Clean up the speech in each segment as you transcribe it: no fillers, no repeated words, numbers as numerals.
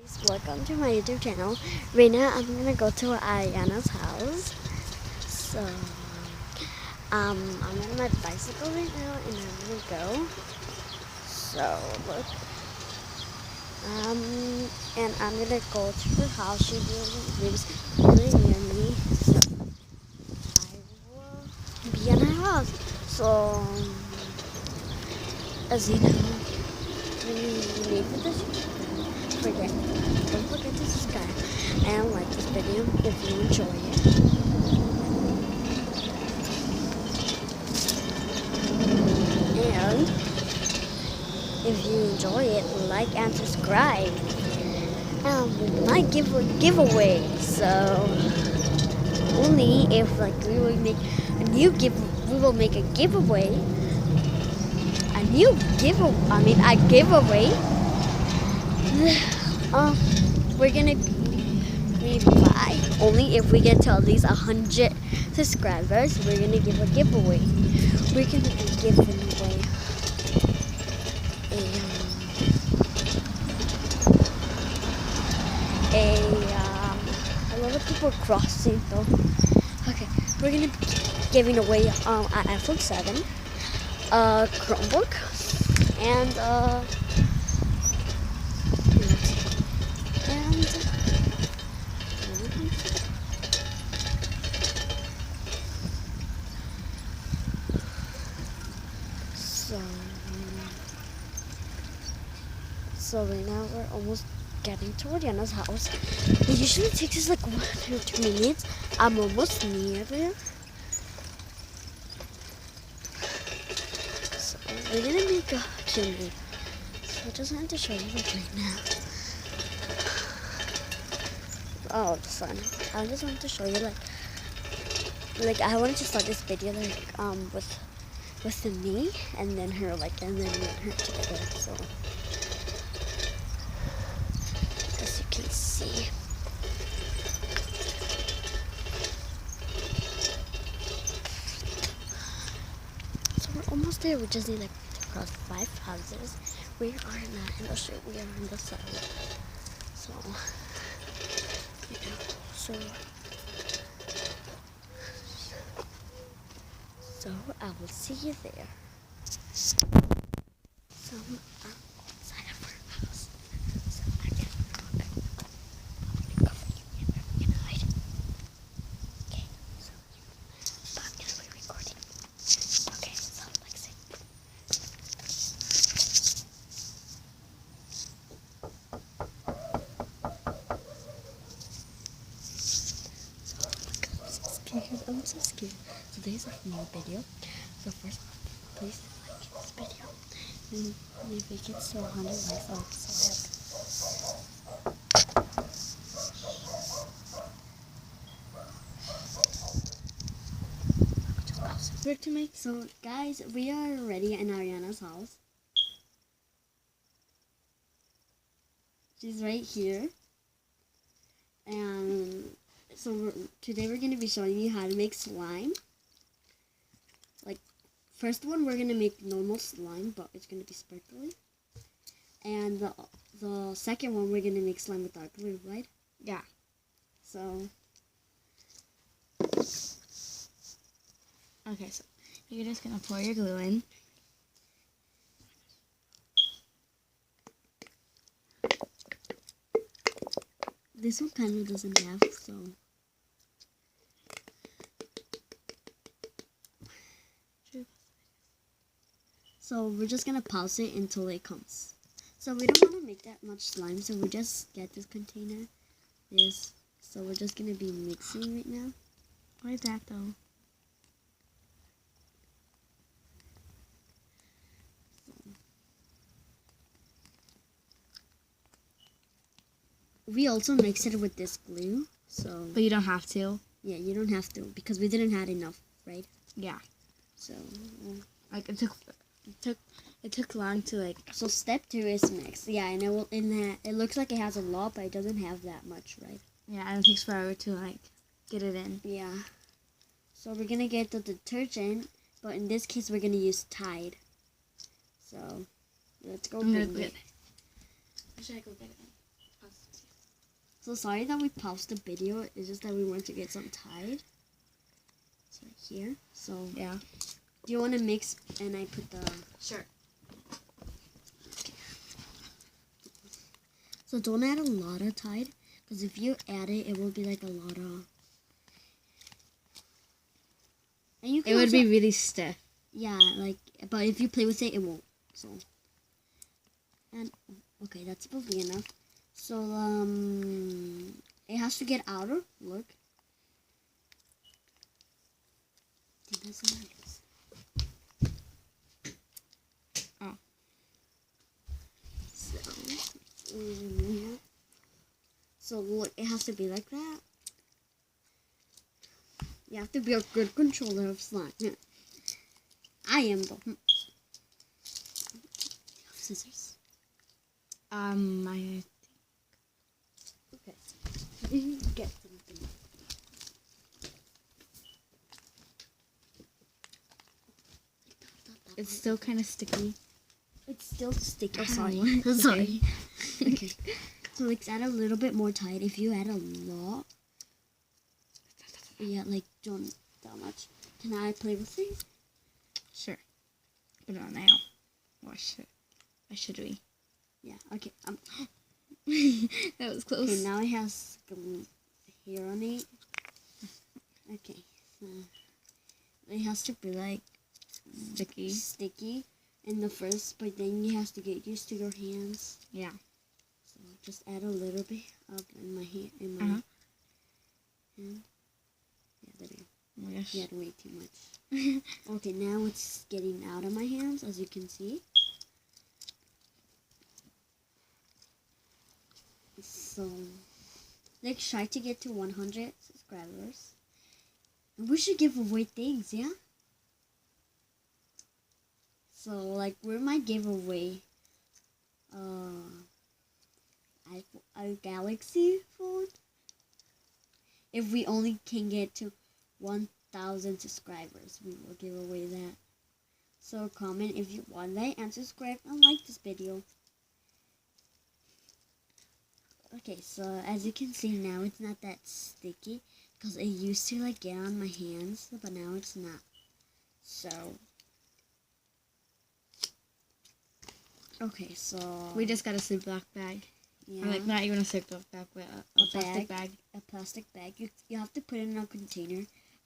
Welcome to my YouTube channel. Right now I'm gonna go to Ariana's house. So I'm on my bicycle right now and I'm gonna go. So look. And I'm gonna go to her house. She lives really near me. So I will be in her house. So as you know, when you leave with this don't forget to subscribe and like this video if you enjoy it. And if you enjoy it, like and subscribe. We might give a giveaway, so only if like we will make we will make a giveaway. A giveaway. We're gonna buy only if we get to at least 100 subscribers. We're gonna give a giveaway. We're gonna be giving away I love that people are crossing though. Okay, we're gonna be giving away an iPhone 7, a Chromebook, and so right now we're almost getting to Ariana's house. It usually takes us like 1 or 2 minutes. I'm almost near there. So we're gonna make a chimney. So I just wanted to show you like right now. Oh, the sun. I just wanted to show you like I wanted to start this video with me and then her and then me and her together. So as you can see. So we're almost there. We just need to cross 5 houses. We are not in the street. We are in the side. So So I will see you there. So I'm outside of our house. So I can cover you and hide. Okay, so I'm gonna be recording. Okay, so like say. I'm so scared. So there's a new video. So first, please like this video. And if it gets to 100 likes, I'll be so happy. To make so guys, we are ready in Ariana's house. She's right here. And so today we're going to be showing you how to make slime. Like, first one we're going to make normal slime, but it's going to be sparkly. And the second one we're going to make slime with dark blue, right? Yeah. So. Okay, so you're just going to pour your glue in. This one kind of doesn't have, so. So we're just gonna pause it until it comes. So we don't want to make that much slime, so we just get this container. So we're just gonna be mixing right now. What is that though? We also mix it with this glue, so. But you don't have to. Yeah, you don't have to because we didn't have enough, right? Yeah. So. Like it took long to like. So step 2 is mix. Yeah, and it looks like it has a lot, but it doesn't have that much, right? Yeah, and it takes forever to like get it in. Yeah. So we're gonna get the detergent, but in this case we're gonna use Tide. So let's go. I'm gonna go get it. Where should I go get it? So sorry that we paused the video. It's just that we want to get some tied. It's right here. So Yeah. do you want to mix and I put the... Sure. So don't add a lot of Tide, because if you add it, it will be like a lot of... And you can It would also- be really stiff. Yeah, like, but if you play with it, it won't. So, and okay, that's probably enough. So, it has to get outer. Look. Oh. So look, it has to be like that. You have to be a good controller of slime. I am though. Scissors. I Okay. Get something. it's still kind of sticky. It's still sticky. Oh, Ow. sorry. Okay. Sorry. Okay. So let's add a little bit more Tide. If you add a lot, yeah, like don't that much. Can I play with it? Sure. Put it on now. Or should we? Yeah. Okay. That was close. Okay. Now it has hair on it. Okay. So it has to be like sticky in the first, but then you have to get used to your hands. Yeah. So just add a little bit up in my hand. Uh-huh. Hand. Yeah, there we go. Oh my gosh. You had way too much. Okay, now it's getting out of my hands, as you can see. So, let's try to get to 100 subscribers. And we should give away things, yeah? So, like, we might give away a Galaxy phone. If we only can get to 1,000 subscribers, we will give away that. So comment if you want that and subscribe and like this video. Okay, so as you can see now, it's not that sticky because it used to like get on my hands, but now it's not. So okay, so We just got a Ziploc bag. yeah, Or like not even a Ziploc bag, but a plastic bag. a plastic bag. You have to put it in a container,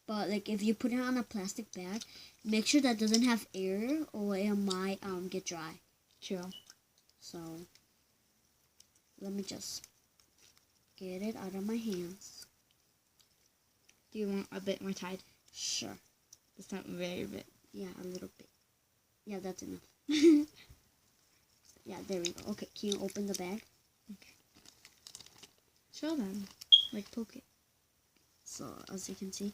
but like if you put it on a plastic bag, make sure that doesn't have air or it might get dry. True. So let me just get it out of my hands. Do you want a bit more Tide? Sure. It's not very bit. Yeah, a little bit. Yeah, that's enough. Yeah, there we go. Okay, can you open the bag? Show them. Like poke it. So as you can see,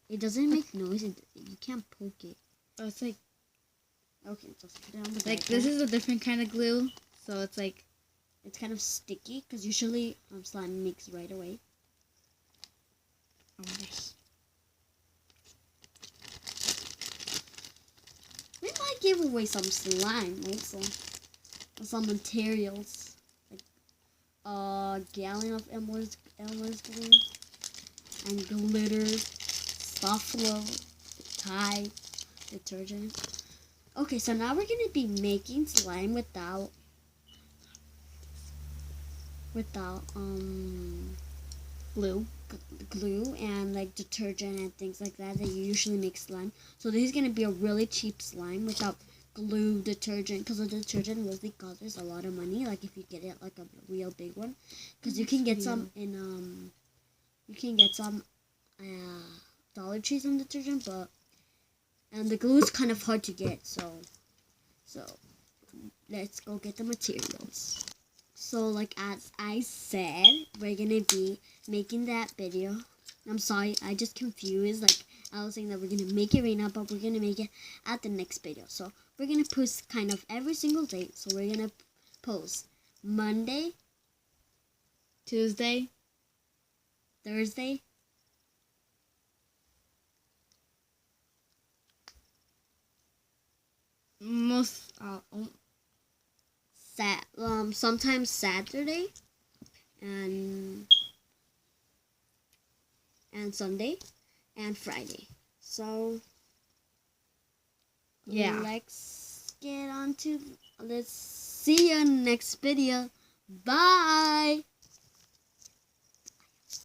it doesn't make noise. You can't poke it. Oh, it's like Okay, just put it on the bag. like this now. is a different kind of glue, so it's like It's kind of sticky because usually slime makes right away. oh my gosh. We might give away some slime also. Or some materials. Like a gallon of Elmer's glue. And glitter. Buffalo. Tide. Detergent. Okay, so now we're going to be making slime without Glue. glue and like detergent and things like that you usually make slime. So this is going to be a really cheap slime without glue, detergent, because the detergent really costs a lot of money, like if you get it like a real big one, because you can get some in Dollar Tree some detergent, but and the glue is kind of hard to get, so let's go get the materials. So like as I said, we're gonna be making that video. I'm sorry, I just confused. Like I was saying that we're gonna make it right now, but we're gonna make it at the next video. So we're gonna post kind of every single day. So we're gonna post Monday, Tuesday, Thursday, most sometimes Saturday, and Sunday and Friday. So Yeah. let's see you in the next video. Bye.